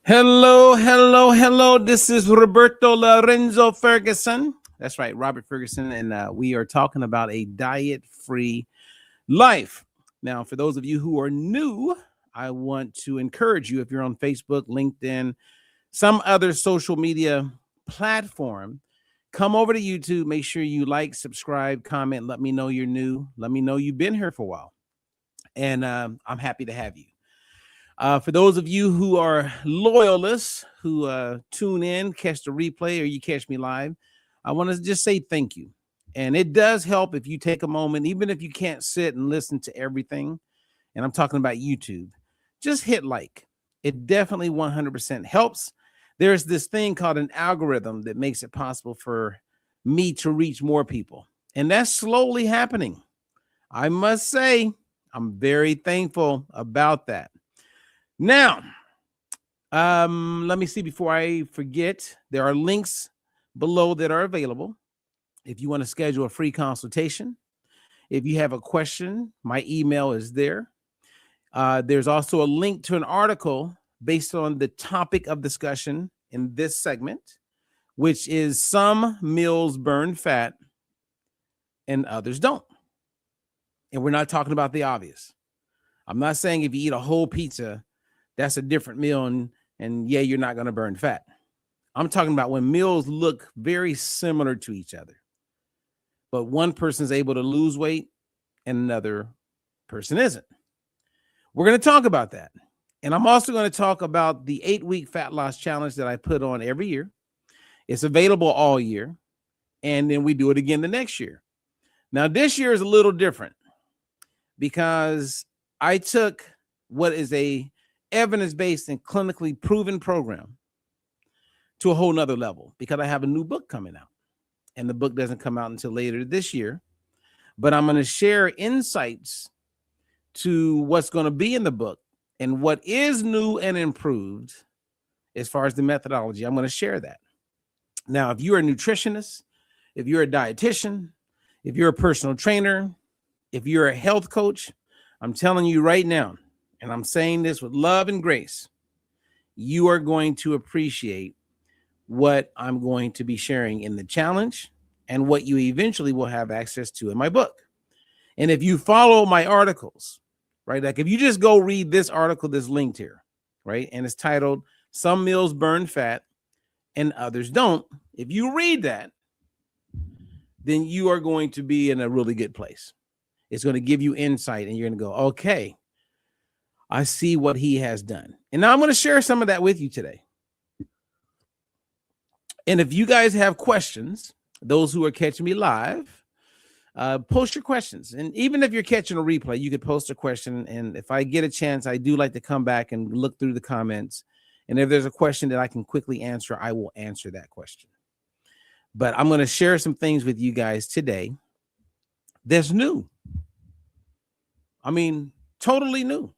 Hello, hello, hello. This is Roberto Lorenzo Ferguson. That's right, Robert Ferguson. And we are talking about a diet free life. Now, for those of you who are new, I want to encourage you, if you're on Facebook, LinkedIn, some other social media platform, come over to YouTube. Make sure you like, subscribe, comment. Let me know you're new. Let me know you've been here for a while. And I'm happy to have you. For those of you who are loyalists who tune in, catch the replay, or you catch me live, I want to just say thank you. And it does help if you take a moment, even if you can't sit and listen to everything. And I'm talking about YouTube. Just hit like. It definitely 100% helps. There's this thing called an algorithm that makes it possible for me to reach more people. And that's slowly happening. I must say, I'm very thankful about that. Now, let me see before I forget. There are links below that are available. If you want to schedule a free consultation, if you have a question, my email is there. There's also a link to an article based on the topic of discussion in this segment, which is some meals burn fat and others don't. And we're not talking about the obvious. I'm not saying if you eat a whole pizza, that's a different meal, and yeah, you're not going to burn fat. I'm talking about when meals look very similar to each other, but one person's able to lose weight and another person isn't. We're going to talk about that. And I'm also going to talk about the 8-week fat loss challenge that I put on every year. It's available all year, and then we do it again the next year. Now, this year is a little different because I took what is a evidence-based and clinically proven program to a whole nother level because I have a new book coming out, and the book doesn't come out until later this year, but I'm going to share insights to what's going to be in the book and what is new and improved as far as the methodology. I'm going to share that. Now, if you're a nutritionist, if you're a dietitian, if you're a personal trainer, if you're a health coach, I'm telling you right now, and I'm saying this with love and grace, you are going to appreciate what I'm going to be sharing in the challenge and what you eventually will have access to in my book. And if you follow my articles, right, like if you just go read this article that's linked here, right, and it's titled, Some Meals Burn Fat and Others Don't, if you read that, then you are going to be in a really good place. It's going to give you insight, and you're going to go, okay, I see what he has done. And now I'm going to share some of that with you today. And if you guys have questions, those who are catching me live, post your questions. And even if you're catching a replay, you could post a question. And if I get a chance, I do like to come back and look through the comments. And if there's a question that I can quickly answer, I will answer that question. But I'm going to share some things with you guys today that's new. I mean, totally new.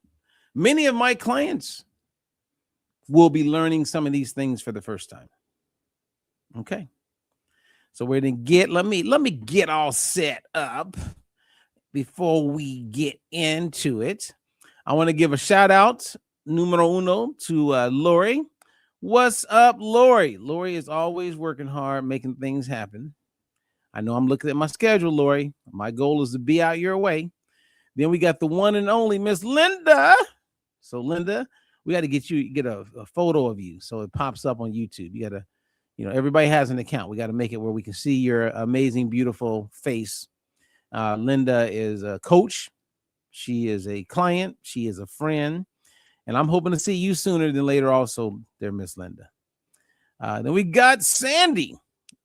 Many of my clients will be learning some of these things for the first time. Okay. So we're going to get, let me get all set up before we get into it. I want to give a shout out, numero uno, to Lori. What's up, Lori? Lori is always working hard, making things happen. I know I'm looking at my schedule, Lori. My goal is to be out your way. Then we got the one and only Miss Linda. So Linda, we got to get a photo of you so it pops up on YouTube. You got to, everybody has an account. We got to make it where we can see your amazing, beautiful face. Linda is a coach. She is a client. She is a friend. And I'm hoping to see you sooner than later also there, Miss Linda. Then we got Sandy.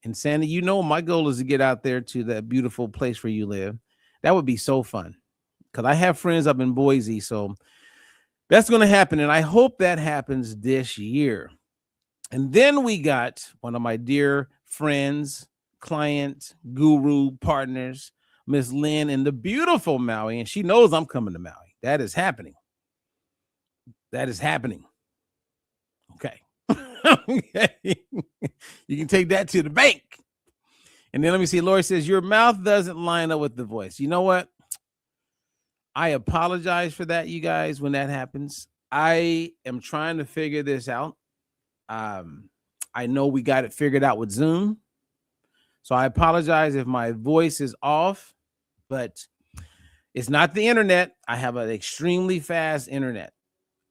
And Sandy, my goal is to get out there to that beautiful place where you live. That would be so fun because I have friends up in Boise. So that's going to happen. And I hope that happens this year. And then we got one of my dear friends, client, guru, partners, Miss Lynn in the beautiful Maui. And she knows I'm coming to Maui. That is happening. That is happening. Okay. Okay. You can take that to the bank. And then let me see. Lori says, your mouth doesn't line up with the voice. You know what? I apologize for that, you guys, when that happens. I am trying to figure this out. I know we got it figured out with Zoom. So I apologize if my voice is off, but it's not the internet. I have an extremely fast internet.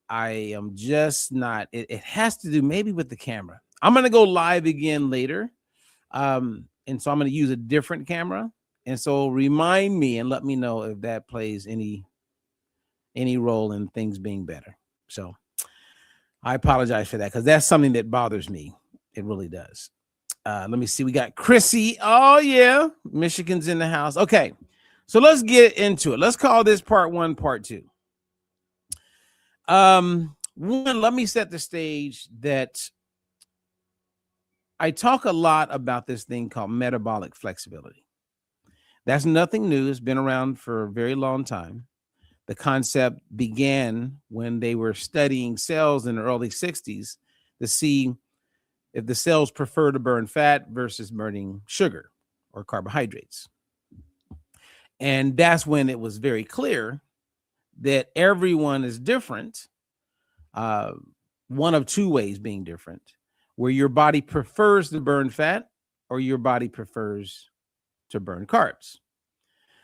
I am just not, it has to do maybe with the camera. I'm going to go live again later. And so I'm going to use a different camera. And so remind me and let me know if that plays any role in things being better. So I apologize for that, because that's something that bothers me. It really does. Let me see. We got Chrissy. Oh, yeah. Michigan's in the house. Okay. So let's get into it. Let's call this part 1, part 2. One, let me set the stage that I talk a lot about this thing called metabolic flexibility. That's nothing new. It's been around for a very long time. The concept began when they were studying cells in the early 60s to see if the cells prefer to burn fat versus burning sugar or carbohydrates. And that's when it was very clear that everyone is different. One of two ways being different, where your body prefers to burn fat or your body prefers to burn carbs.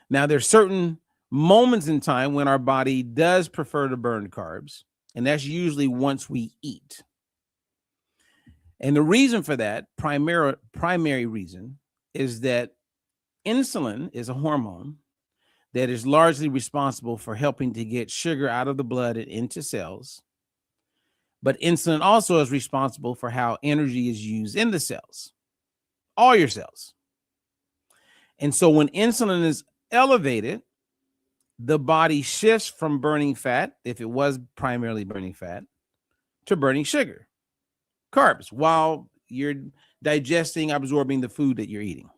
Now, there's certain moments in time when our body does prefer to burn carbs, and that's usually once we eat. And the reason for that, primary reason, is that insulin is a hormone that is largely responsible for helping to get sugar out of the blood and into cells. But insulin also is responsible for how energy is used in the cells, all your cells. And so when insulin is elevated, the body shifts from burning fat, if it was primarily burning fat, to burning sugar, carbs, while you're digesting, absorbing the food that you're eating.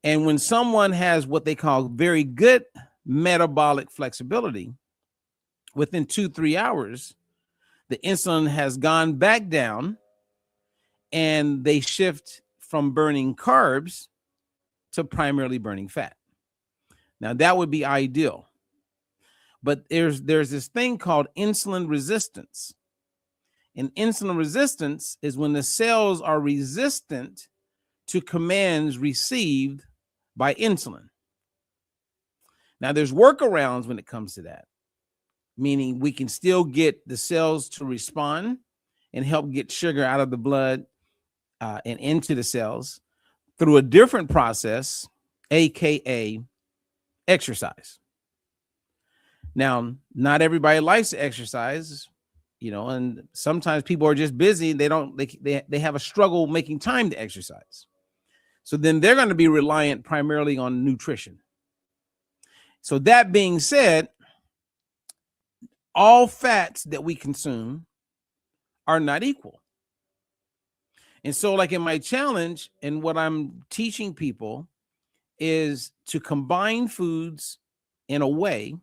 And when someone has what they call very good metabolic flexibility, within 2-3 hours, the insulin has gone back down and they shift from burning carbs to primarily burning fat. Now, that would be ideal. But there's this thing called insulin resistance. And insulin resistance is when the cells are resistant to commands received by insulin. Now, there's workarounds when it comes to that, meaning we can still get the cells to respond and help get sugar out of the blood and into the cells through a different process, aka exercise. Now, not everybody likes to exercise, and sometimes people are just busy. They have a struggle making time to exercise. So then they're going to be reliant primarily on nutrition. So that being said, all fats that we consume are not equal. And so, like in my challenge, and what I'm teaching people is to combine foods in a way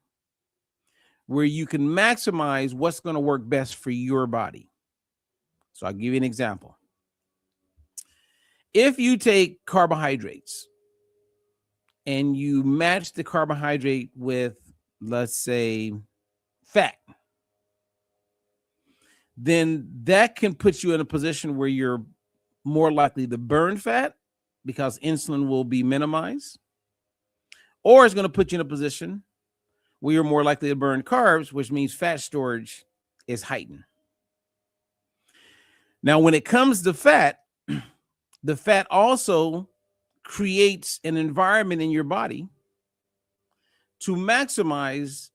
where you can maximize what's going to work best for your body. So I'll give you an example. If you take carbohydrates and you match the carbohydrate with, let's say, fat, then that can put you in a position where you're more likely to burn fat because insulin will be minimized, or it's going to put you in a position where you're more likely to burn carbs, which means fat storage is heightened. Now, when it comes to fat, the fat also creates an environment in your body to maximize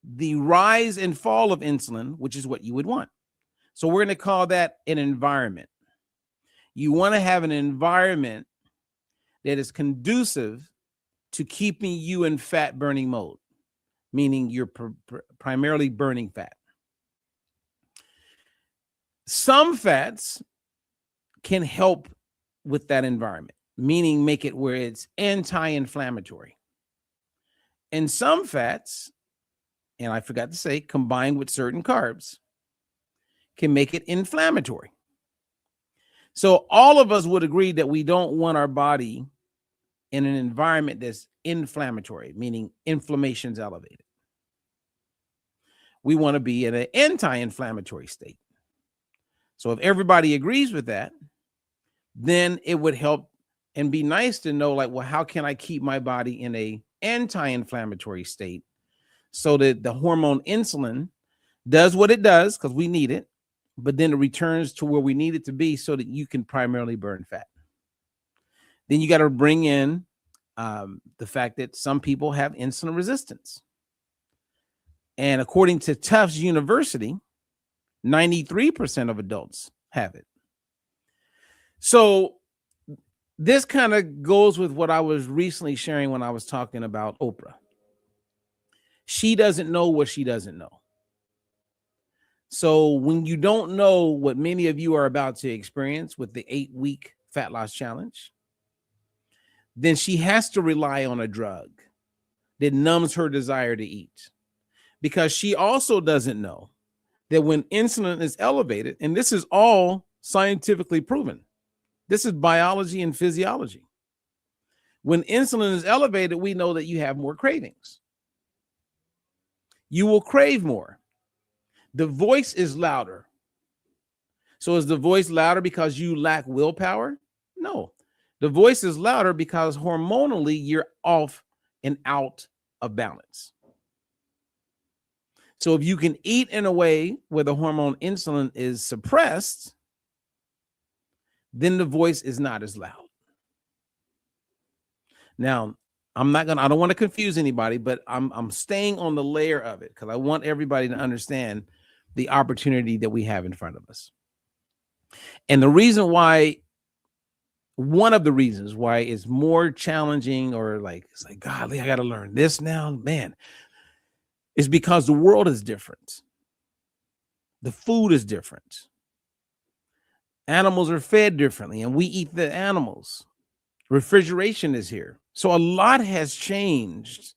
the rise and fall of insulin, which is what you would want. So we're going to call that an environment. You want to have an environment that is conducive to keeping you in fat burning mode, meaning you're primarily burning fat. Some fats can help with that environment, meaning make it where it's anti-inflammatory. And some fats, and I forgot to say, combined with certain carbs, can make it inflammatory. So all of us would agree that we don't want our body in an environment that's inflammatory, meaning inflammation's elevated. We want to be in an anti-inflammatory state. So if everybody agrees with that, then it would help and be nice to know, like, well, how can I keep my body in a anti-inflammatory state so that the hormone insulin does what it does, because we need it, but then it returns to where we need it to be so that you can primarily burn fat. Then you got to bring in the fact that some people have insulin resistance. And according to Tufts University, 93% of adults have it. So this kind of goes with what I was recently sharing when I was talking about Oprah. She doesn't know what she doesn't know. So when you don't know what many of you are about to experience with the 8-week fat loss challenge, then she has to rely on a drug that numbs her desire to eat, because she also doesn't know that when insulin is elevated, and this is all scientifically proven, this is biology and physiology. When insulin is elevated, we know that you have more cravings. You will crave more. The voice is louder. So is the voice louder because you lack willpower? No. The voice is louder because hormonally you're off and out of balance. So if you can eat in a way where the hormone insulin is suppressed, then the voice is not as loud. Now, I don't want to confuse anybody, but I'm staying on the layer of it because I want everybody to understand the opportunity that we have in front of us. And the reason why, one of the reasons why it's more challenging, or like, it's like, golly, I got to learn this now, man, is because the world is different. The food is different. Animals are fed differently, and we eat the animals. Refrigeration is here. So a lot has changed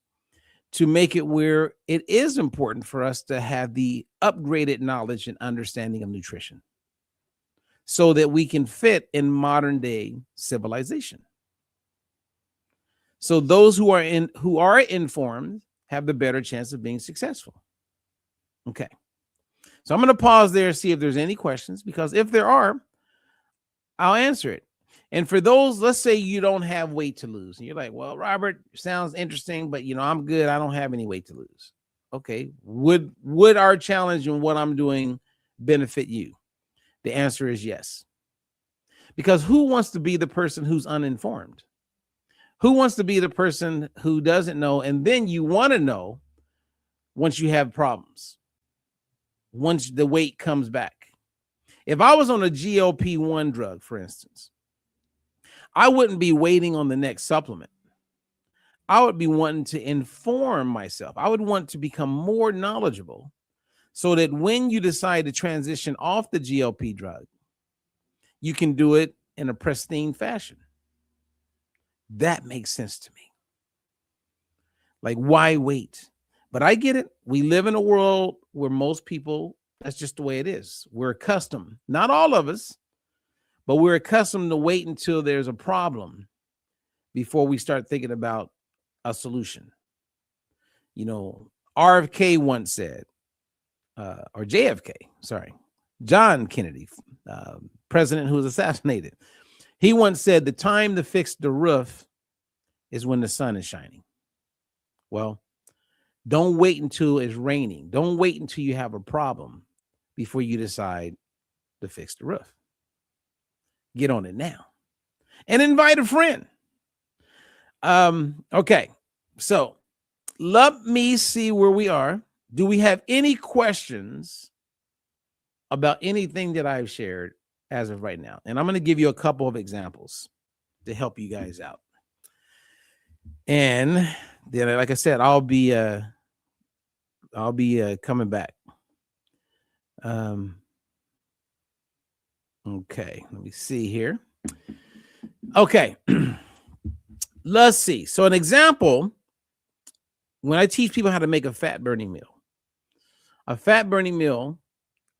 to make it where it is important for us to have the upgraded knowledge and understanding of nutrition so that we can fit in modern day civilization. So those who are informed have the better chance of being successful. Okay. So I'm going to pause there and see if there's any questions, because if there are, I'll answer it. And for those, let's say you don't have weight to lose, and you're like, well, Robert, sounds interesting, but I'm good. I don't have any weight to lose. Okay. Would our challenge and what I'm doing benefit you? The answer is yes. Because who wants to be the person who's uninformed? Who wants to be the person who doesn't know, and then you want to know once you have problems, once the weight comes back? If I was on a GLP-1 drug, for instance, I wouldn't be waiting on the next supplement. I would be wanting to inform myself. I would want to become more knowledgeable so that when you decide to transition off the GLP drug, you can do it in a pristine fashion. That makes sense to me. Like, why wait? But I get it. We live in a world where most people, that's just the way it is. We're accustomed, not all of us, but we're accustomed to wait until there's a problem before we start thinking about a solution. RFK once said, or JFK, sorry, John Kennedy, president who was assassinated. He once said, the time to fix the roof is when the sun is shining. Well, don't wait until it's raining. Don't wait until you have a problem before you decide to fix the roof. Get on it now and invite a friend. Okay, so let me see where we are. Do we have any questions about anything that I've shared as of right now? And I'm going to give you a couple of examples to help you guys out. And then, like I said, I'll be coming back. Okay, let me see here. Okay, let's see. So an example, when I teach people how to make a fat burning meal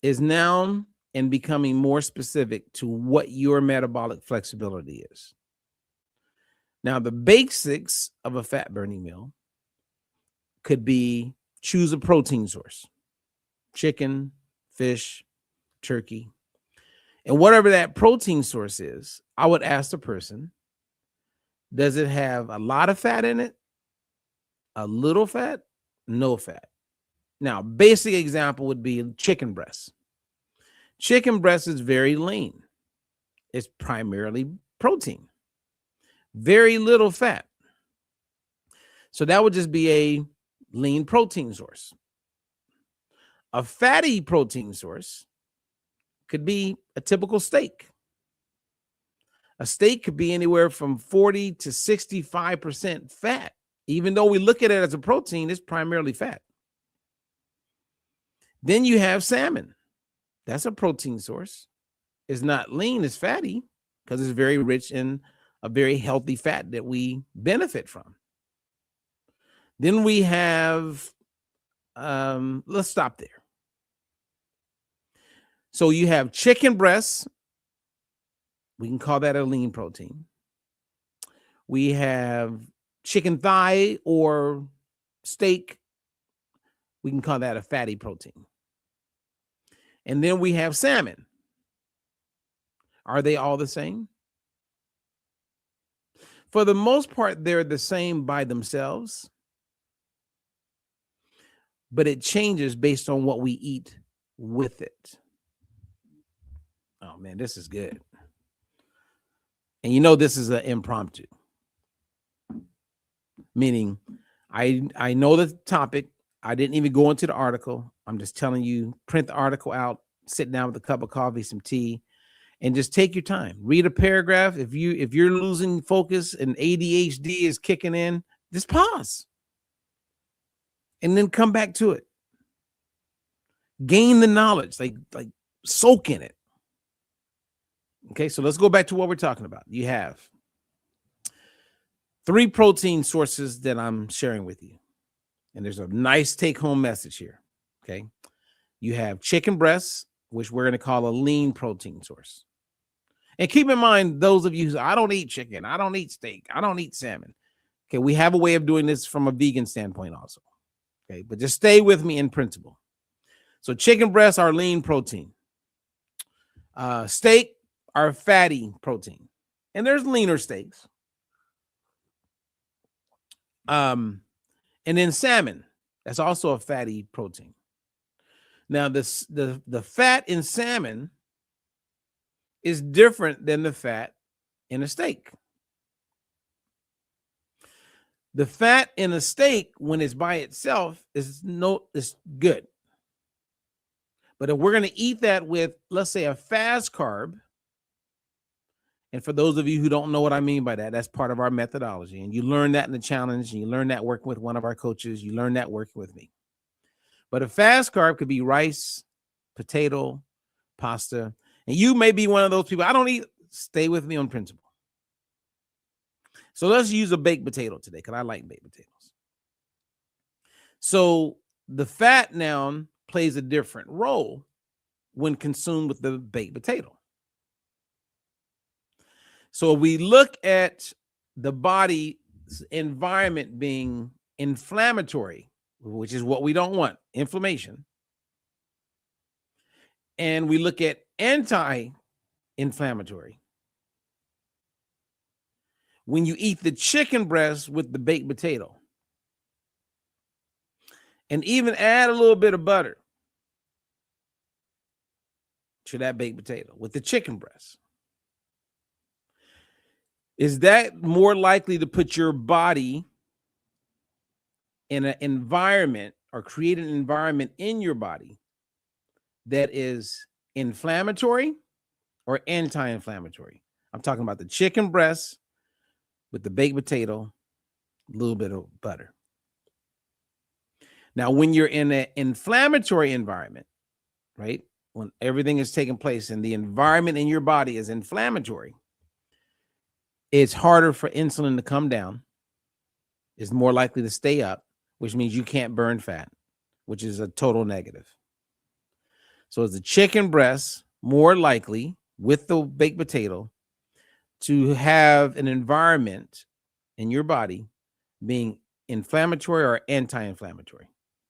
is now and becoming more specific to what your metabolic flexibility is. Now, the basics of a fat burning meal could be choose a protein source: chicken, fish, turkey. And whatever that protein source is, I would ask the person, does it have a lot of fat in it, a little fat, no fat? Now, basic example would be chicken breast. Chicken breast is very lean. It's primarily protein, very little fat. So that would just be a lean protein source. A fatty protein source could be a typical steak. A steak could be anywhere from 40 to 65% fat. Even though we look at it as a protein, it's primarily fat. Then you have salmon. That's a protein source. It's not lean, it's fatty because it's very rich in a very healthy fat that we benefit from. Then we have, let's stop there. So you have chicken breasts. We can call that a lean protein. We have chicken thigh or steak. We can call that a fatty protein. And then we have salmon. Are they all the same? For the most part, they're the same by themselves, but it changes based on what we eat with it. Oh man, this is good. And you know this is an impromptu, meaning I know the topic. I didn't even go into the article. I'm just telling you, print the article out, sit down with a cup of coffee, some tea, and just take your time. Read a paragraph. If you're losing focus and ADHD is kicking in, just pause and then come back to it. Gain the knowledge, like soak in it. Okay, so let's go back to what we're talking about. You have 3 protein sources that I'm sharing with you. And there's a nice take-home message here. Okay, you have chicken breasts, which we're going to call a lean protein source. And keep in mind, those of you who say, I don't eat chicken, I don't eat steak, I don't eat salmon. Okay, we have a way of doing this from a vegan standpoint also. Okay, but just stay with me in principle. So chicken breasts are lean protein. Steak are fatty protein. And there's leaner steaks. And then salmon, that's also a fatty protein. Now, the fat in salmon is different than the fat in a steak. The fat in a steak, when it's by itself, is good. But if we're going to eat that with, let's say, a fast carb, and for those of you who don't know what I mean by that, that's part of our methodology. And you learn that in the challenge, and you learn that working with one of our coaches, you learn that working with me. But a fast carb could be rice, potato, pasta. And you may be one of those people, I don't eat, stay with me on principle. So let's use a baked potato today, because I like baked potatoes. So the fat now plays a different role when consumed with the baked potato. So we look at the body's environment being inflammatory, which is what we don't want, inflammation. And we look at anti-inflammatory. When you eat the chicken breast with the baked potato, and even add a little bit of butter to that baked potato with the chicken breast, is that more likely to put your body in an environment or create an environment in your body that is inflammatory or anti-inflammatory? I'm talking about the chicken breast with the baked potato, a little bit of butter. Now, when you're in an inflammatory environment, right, when everything is taking place and the environment in your body is inflammatory, it's harder for insulin to come down. It's more likely to stay up, which means you can't burn fat, which is a total negative. So is the chicken breast more likely with the baked potato to have an environment in your body being inflammatory or anti-inflammatory?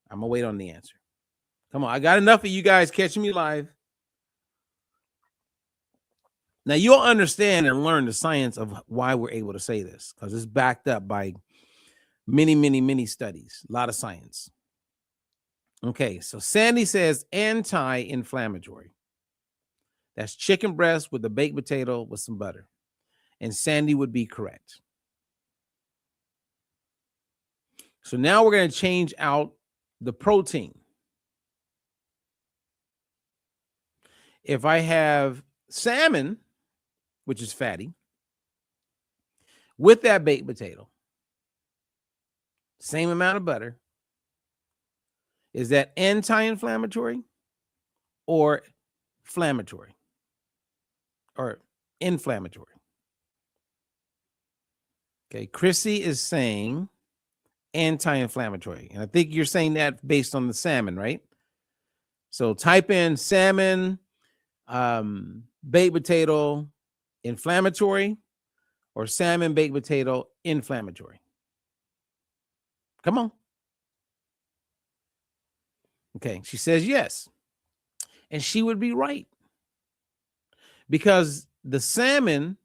I'm gonna wait on the answer. Come on, I got enough of you guys catching me live. Now you'll understand and learn the science of why we're able to say this, because it's backed up by many, many, many studies, a lot of science. Okay, so Sandy says anti-inflammatory. That's chicken breast with a baked potato with some butter. And Sandy would be correct. So now we're going to change out the protein. If I have salmon, which is fatty, with that baked potato, same amount of butter, is that anti-inflammatory or inflammatory or inflammatory? Okay, Chrissy is saying anti-inflammatory. And I think you're saying that based on the salmon, right? So type in salmon, baked potato, inflammatory, or salmon, baked potato, inflammatory. Come on. Okay, she says yes. And she would be right. Because the salmon,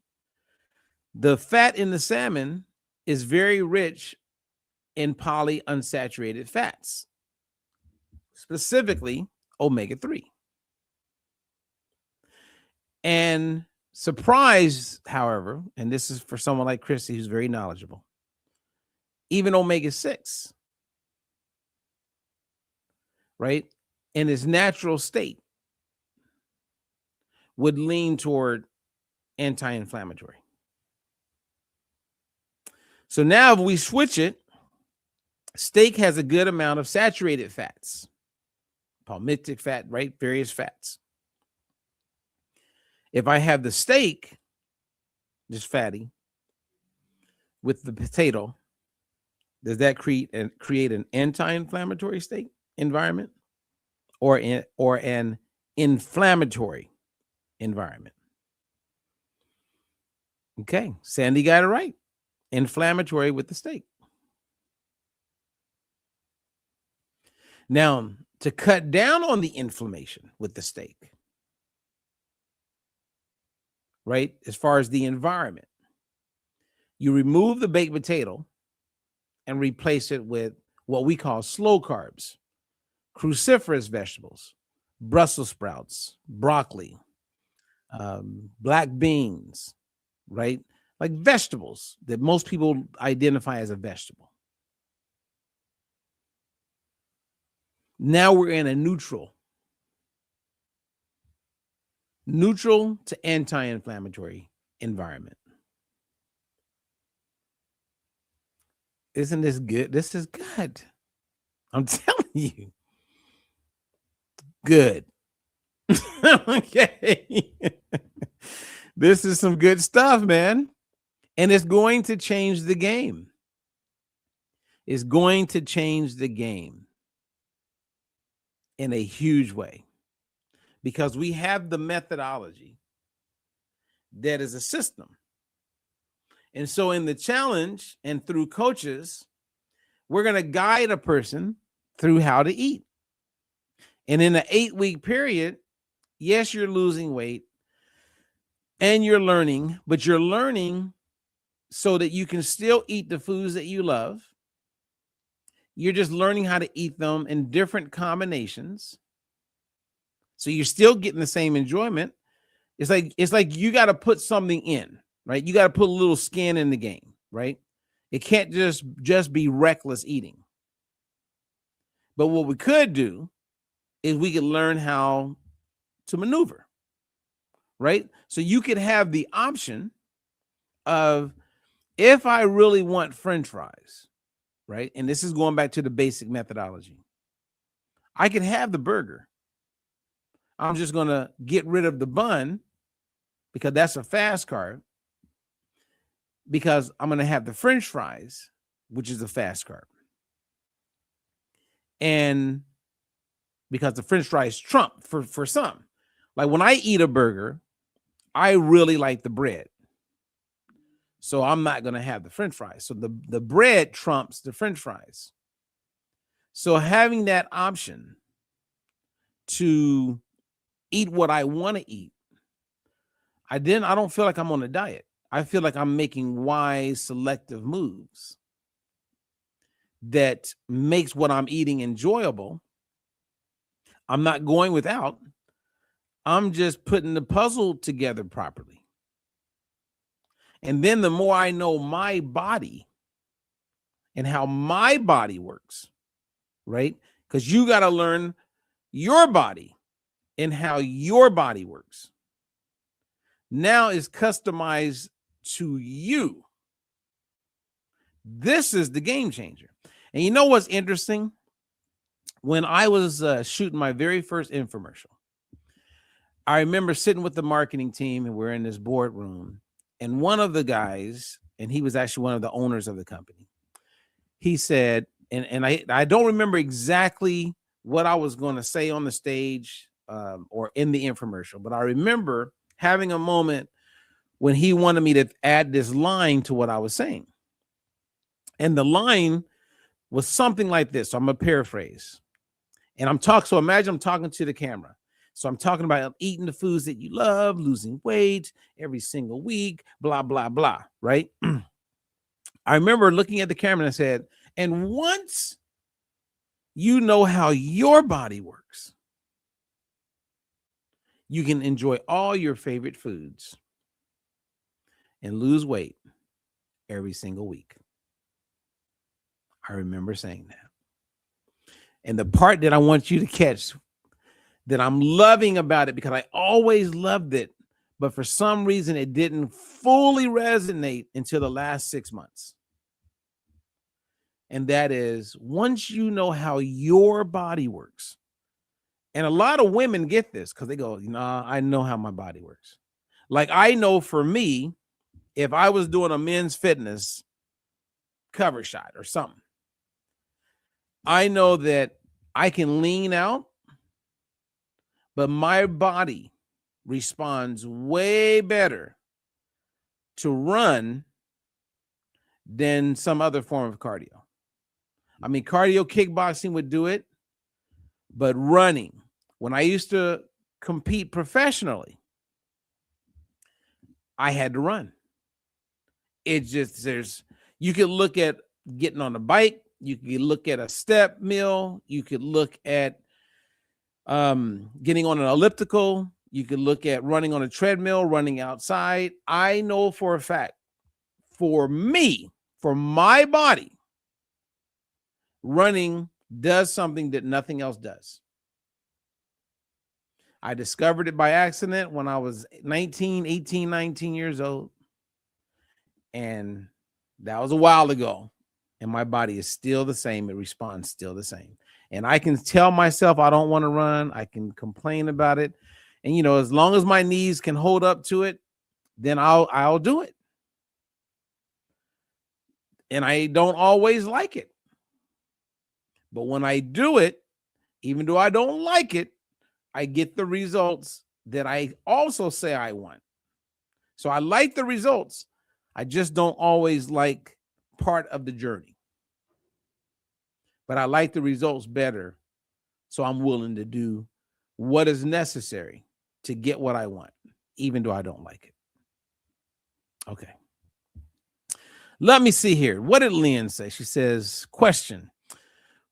the fat in the salmon is very rich in polyunsaturated fats, specifically omega-3. And surprise, however, and this is for someone like Chrissy who's very knowledgeable, even omega-6, right, in its natural state would lean toward anti-inflammatory. So now if we switch it, steak has a good amount of saturated fats, palmitic fat, right? Various fats. If I have the steak, just fatty, with the potato, does that create an anti-inflammatory state environment or an inflammatory environment? Okay, Sandy got it right. Inflammatory with the steak. Now, to cut down on the inflammation with the steak, right, as far as the environment, you remove the baked potato and replace it with what we call slow carbs, cruciferous vegetables, Brussels sprouts, broccoli, black beans, right? Like vegetables that most people identify as a vegetable. Now we're in a neutral to anti-inflammatory environment. Isn't this good? This is good. I'm telling you. Good. Okay. This is some good stuff, man. And it's going to change the game. It's going to change the game in a huge way, because we have the methodology that is a system. And so in the challenge and through coaches, we're going to guide a person through how to eat. And in an 8-week period, yes, you're losing weight and you're learning, but you're learning so that you can still eat the foods that you love. You're just learning how to eat them in different combinations. So you're still getting the same enjoyment. It's like you got to put something in, right? You got to put a little skin in the game, right? It can't just be reckless eating. But what we could do is we could learn how to maneuver, right? So you could have the option of, if I really want French fries, right? And this is going back to the basic methodology. I could have the burger. I'm just going to get rid of the bun because that's a fast carb, because I'm going to have the French fries, which is a fast carb. And because the French fries trump for some. Like when I eat a burger, I really like the bread. So I'm not going to have the French fries. So the bread trumps the French fries. So having that option to eat what I want to eat, I don't feel like I'm on a diet. I feel like I'm making wise, selective moves that makes what I'm eating enjoyable. I'm not going without. I'm just putting the puzzle together properly. And then the more I know my body and how my body works, right? Because you got to learn your body and how your body works. Now it's customized to you. This is the game changer. And you know what's interesting? When I was shooting my very first infomercial, I remember sitting with the marketing team and we're in this boardroom, and one of the guys, and he was actually one of the owners of the company, he said, and I don't remember exactly what I was going to say on the stage or in the infomercial, but I remember having a moment when he wanted me to add this line to what I was saying. And the line was something like this. So I'm going to paraphrase. And so imagine I'm talking to the camera. So I'm talking about eating the foods that you love, losing weight every single week, blah, blah, blah, right? I remember looking at the camera and I said, and once you know how your body works, you can enjoy all your favorite foods and lose weight every single week. I remember saying that. And the part that I want you to catch that I'm loving about it, because I always loved it, but for some reason it didn't fully resonate until the last 6 months. And that is, once you know how your body works, and a lot of women get this because they go, nah, I know how my body works. Like, I know for me, if I was doing a men's fitness cover shot or something, I know that I can lean out, but my body responds way better to run than some other form of cardio. I mean, cardio kickboxing would do it, but running, when I used to compete professionally, I had to run. It just, you could look at getting on a bike, you could look at a step mill, you could look at getting on an elliptical, you could look at running on a treadmill, running outside. I know for a fact, for me, for my body, running does something that nothing else does. I discovered it by accident when I was 18, 19 years old. And that was a while ago. And my body is still the same. It responds still the same. And I can tell myself I don't want to run. I can complain about it. And, as long as my knees can hold up to it, then I'll do it. And I don't always like it. But when I do it, even though I don't like it, I get the results that I also say I want. So I like the results. I just don't always like part of the journey. But I like the results better. So I'm willing to do what is necessary to get what I want, even though I don't like it. Okay. Let me see here. What did Lynn say? She says, question,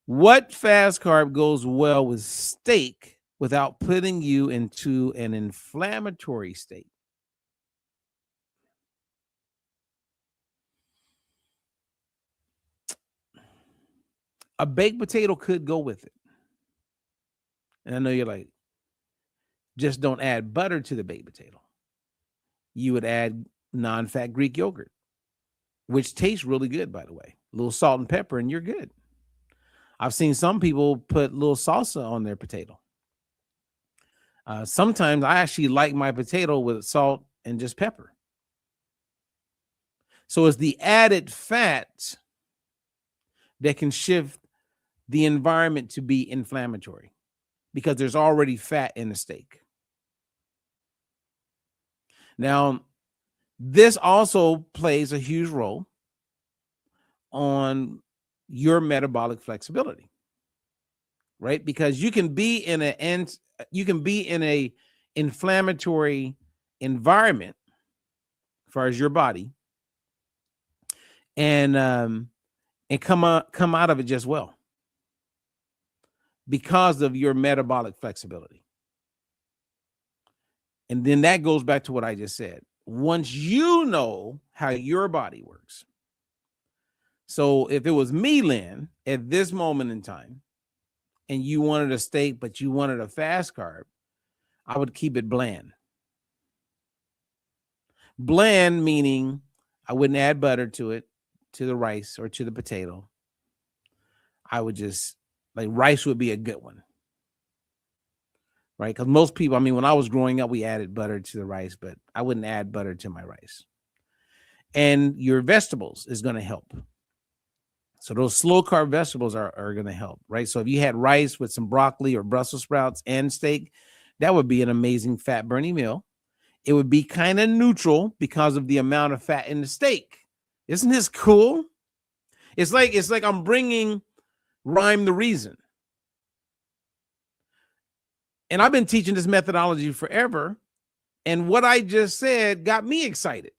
what fast carb goes well with steak without putting you into an inflammatory state? A baked potato could go with it. And I know you're like, just don't add butter to the baked potato. You would add non-fat Greek yogurt, which tastes really good, by the way. A little salt and pepper, and you're good. I've seen some people put a little salsa on their potato. Sometimes I actually like my potato with salt and just pepper. So it's the added fat that can shift the environment to be inflammatory because there's already fat in the steak. Now, this also plays a huge role on your metabolic flexibility, right? Because you can be in a inflammatory environment, as far as your body, and come out of it just well because of your metabolic flexibility. And then that goes back to what I just said. Once you know how your body works. So if it was me, Lynn, at this moment in time, and you wanted a steak, but you wanted a fast carb, I would keep it bland. Bland meaning I wouldn't add butter to it, to the rice or to the potato. I would just, like, rice would be a good one. Right? Because most people, I mean, when I was growing up, we added butter to the rice, but I wouldn't add butter to my rice. And your vegetables is going to help. So those slow carb vegetables are going to help, right? So if you had rice with some broccoli or Brussels sprouts and steak, that would be an amazing fat burning meal. It would be kind of neutral because of the amount of fat in the steak. Isn't this cool? It's like I'm bringing Rhyme the Reason. And I've been teaching this methodology forever. And what I just said got me excited.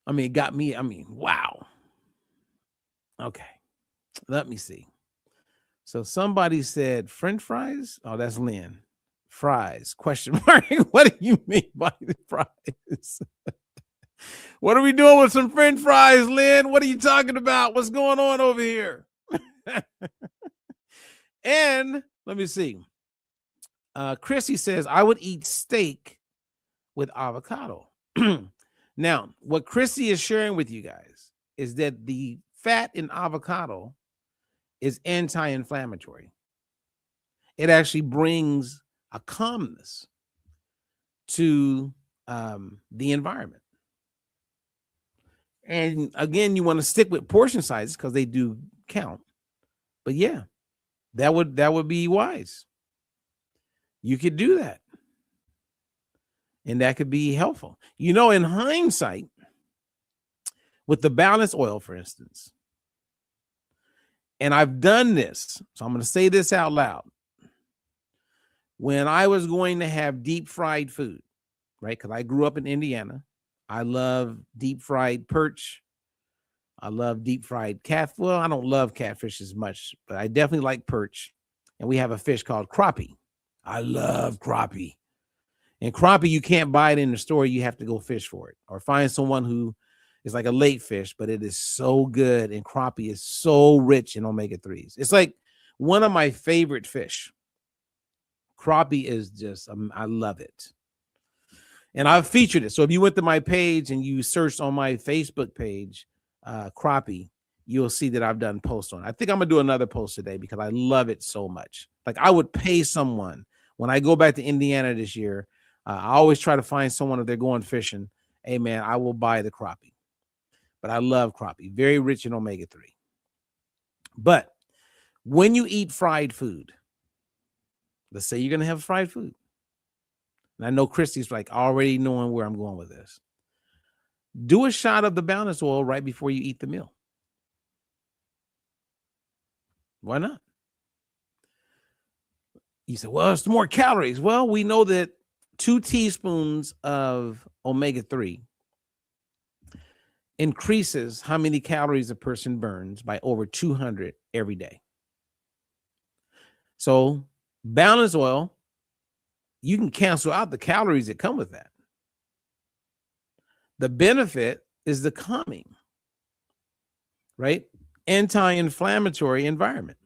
I mean, it got me, wow. Okay, let me see. So somebody said French fries. Oh, that's Lynn. Fries, question mark. What do you mean by the fries? What are we doing with some French fries, Lynn? What are you talking about? What's going on over here? And let me see. Chrissy says, I would eat steak with avocado. Now, what Chrissy is sharing with you guys is that the fat in avocado is anti-inflammatory. It actually brings a calmness to the environment. And again, you want to stick with portion sizes because they do count. But yeah, that would be wise. You could do that. And that could be helpful. You know, in hindsight, with the balanced oil, for instance, and I've done this, so I'm going to say this out loud. When I was going to have deep fried food, right? Because I grew up in Indiana. I love deep fried perch. I love deep fried catfish. Well, I don't love catfish as much, but I definitely like perch. And we have a fish called crappie. I love crappie. And crappie, you can't buy it in the store. You have to go fish for it or find someone who is like a lake fish, but it is so good. And crappie is so rich in omega-3s. It's like one of my favorite fish. Crappie is just, I love it. And I've featured it. So if you went to my page and you searched on my Facebook page, crappie, you'll see that I've done posts on it. I think I'm going to do another post today because I love it so much. Like I would pay someone when I go back to Indiana this year. I always try to find someone if they're going fishing. Hey, man, I will buy the crappie. But I love crappie. Very rich in omega-3. But when you eat fried food, let's say you're going to have fried food. And I know Christy's like already knowing where I'm going with this. Do a shot of the balanced oil right before you eat the meal. Why not? You say, well, it's more calories. Well, we know that 2 teaspoons of omega-3 increases how many calories a person burns by over 200 every day. So balanced oil, you can cancel out the calories that come with that. The benefit is the calming, right? Anti-inflammatory environment.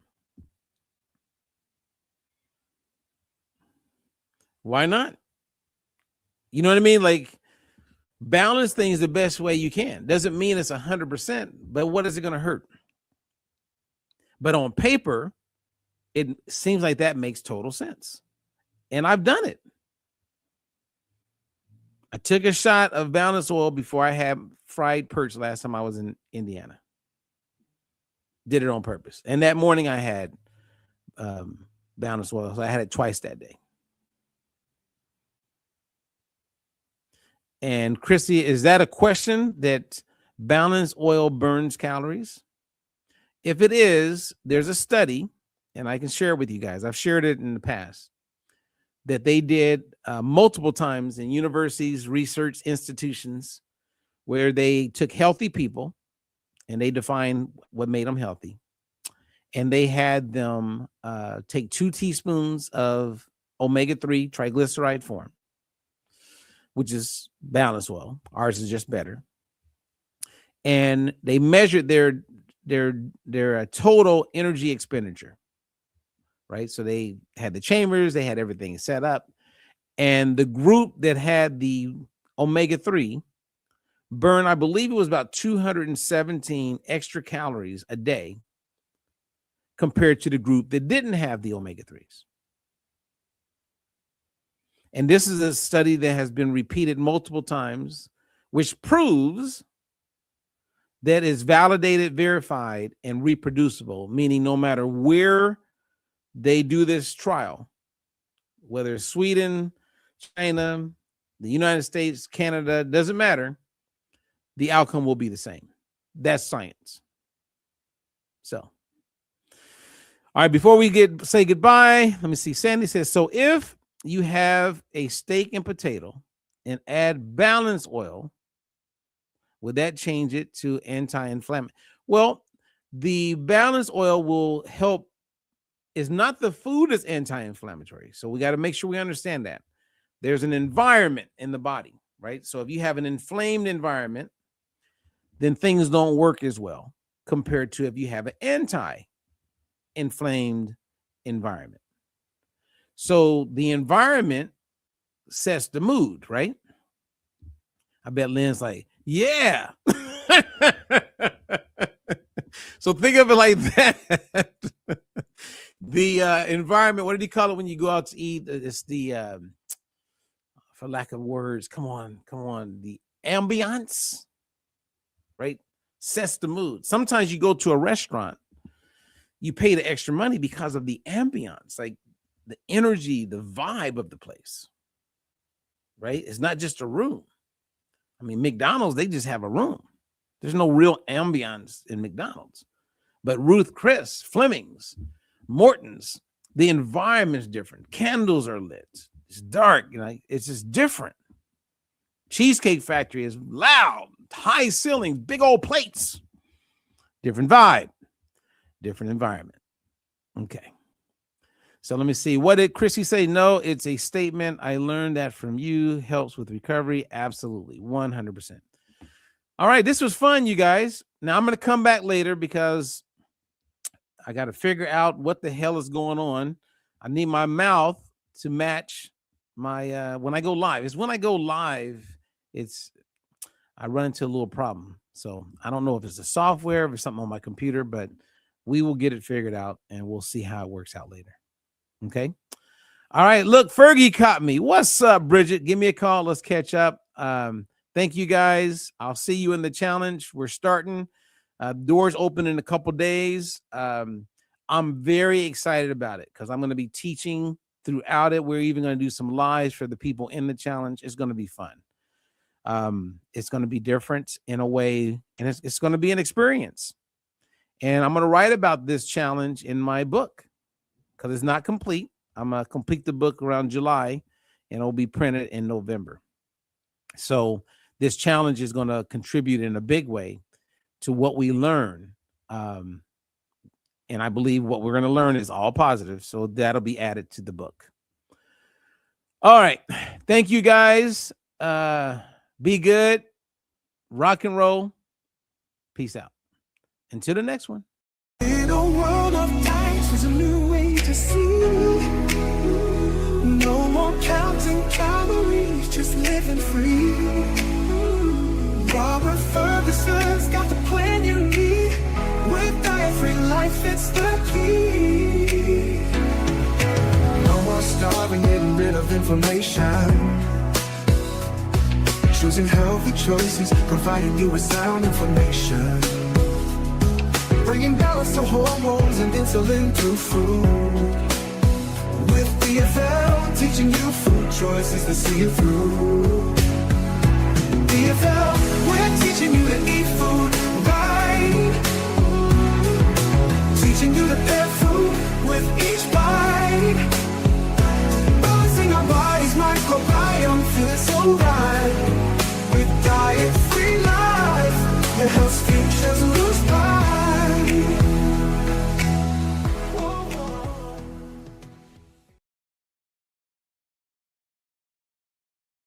Why not? You know what I mean? Like, balance things the best way you can. Doesn't mean it's 100%, but what is it going to hurt? But on paper, it seems like that makes total sense. And I've done it. I took a shot of balanced oil before I had fried perch last time I was in Indiana. Did it on purpose. And that morning I had balanced oil. So I had it twice that day. And Christy, is that a question that balanced oil burns calories? If it is, there's a study and I can share it with you guys. I've shared it in the past, that they did multiple times in universities, research institutions, where they took healthy people and they defined what made them healthy. And they had them take 2 teaspoons of omega-3 triglyceride form, which is balanced oil. Ours is just better. And they measured their total energy expenditure, right? So they had the chambers, they had everything set up. And the group that had the omega-3 burned, I believe it was about 217 extra calories a day compared to the group that didn't have the omega-3s. And this is a study that has been repeated multiple times, which proves that is validated, verified, and reproducible, meaning no matter where they do this trial, whether it's Sweden, China, the United States, Canada, doesn't matter, the outcome will be the same. That's science. So, all right, before we say goodbye, let me see. Sandy says, so if you have a steak and potato and add balanced oil, would that change it to anti-inflammatory? Well, the balanced oil will help. It's not the food that's anti-inflammatory. So we got to make sure we understand that. There's an environment in the body, right? So if you have an inflamed environment, then things don't work as well compared to if you have an anti-inflamed environment. So the environment sets the mood, right? I bet Lynn's like, yeah. So think of it like that. The environment, what did he call it when you go out to eat? It's the, for lack of words, come on, the ambiance, right? Sets the mood. Sometimes you go to a restaurant, you pay the extra money because of the ambiance, like the energy, the vibe of the place, right? It's not just a room. I mean, McDonald's, they just have a room. There's no real ambiance in McDonald's. But Ruth Chris, Fleming's, Morton's, the environment's different. Candles are lit. It's dark. It's just different. Cheesecake Factory is loud, high ceilings, big old plates. Different vibe, different environment. Okay. So let me see. What did Chrissy say? No, it's a statement. I learned that from you. Helps with recovery. Absolutely. 100%. All right. This was fun, you guys. Now I'm going to come back later because I got to figure out what the hell is going on. I need my mouth to match my, when I go live. It's when I go live, I run into a little problem. So I don't know if it's the software or something on my computer, but we will get it figured out and we'll see how it works out later. Okay. All right. Look, Fergie caught me. What's up, Bridget? Give me a call. Let's catch up. Thank you guys. I'll see you in the challenge. We're starting. Doors open in a couple days. I'm very excited about it because I'm going to be teaching throughout it. We're even going to do some lives for the people in the challenge. It's going to be fun. It's going to be different in a way, and it's going to be an experience. And I'm going to write about this challenge in my book because it's not complete. I'm going to complete the book around July, and it'll be printed in November. So this challenge is going to contribute in a big way to what we learn. And I believe what we're going to learn is all positive. So that'll be added to the book. All right. Thank you, guys. Be good. Rock and roll. Peace out. Until the next one. In a world of times, there's a new way to see. No more counting calories, just living free. Robert Ferguson's got the plan you need. With diet-free life, it's the key. No more starving, getting rid of inflammation. Choosing healthy choices, providing you with sound information. Bringing balance to hormones and insulin through food. With DFL, teaching you food choices to see you through. DFL, we're teaching you to eat food right. Teaching you to pair food with so right.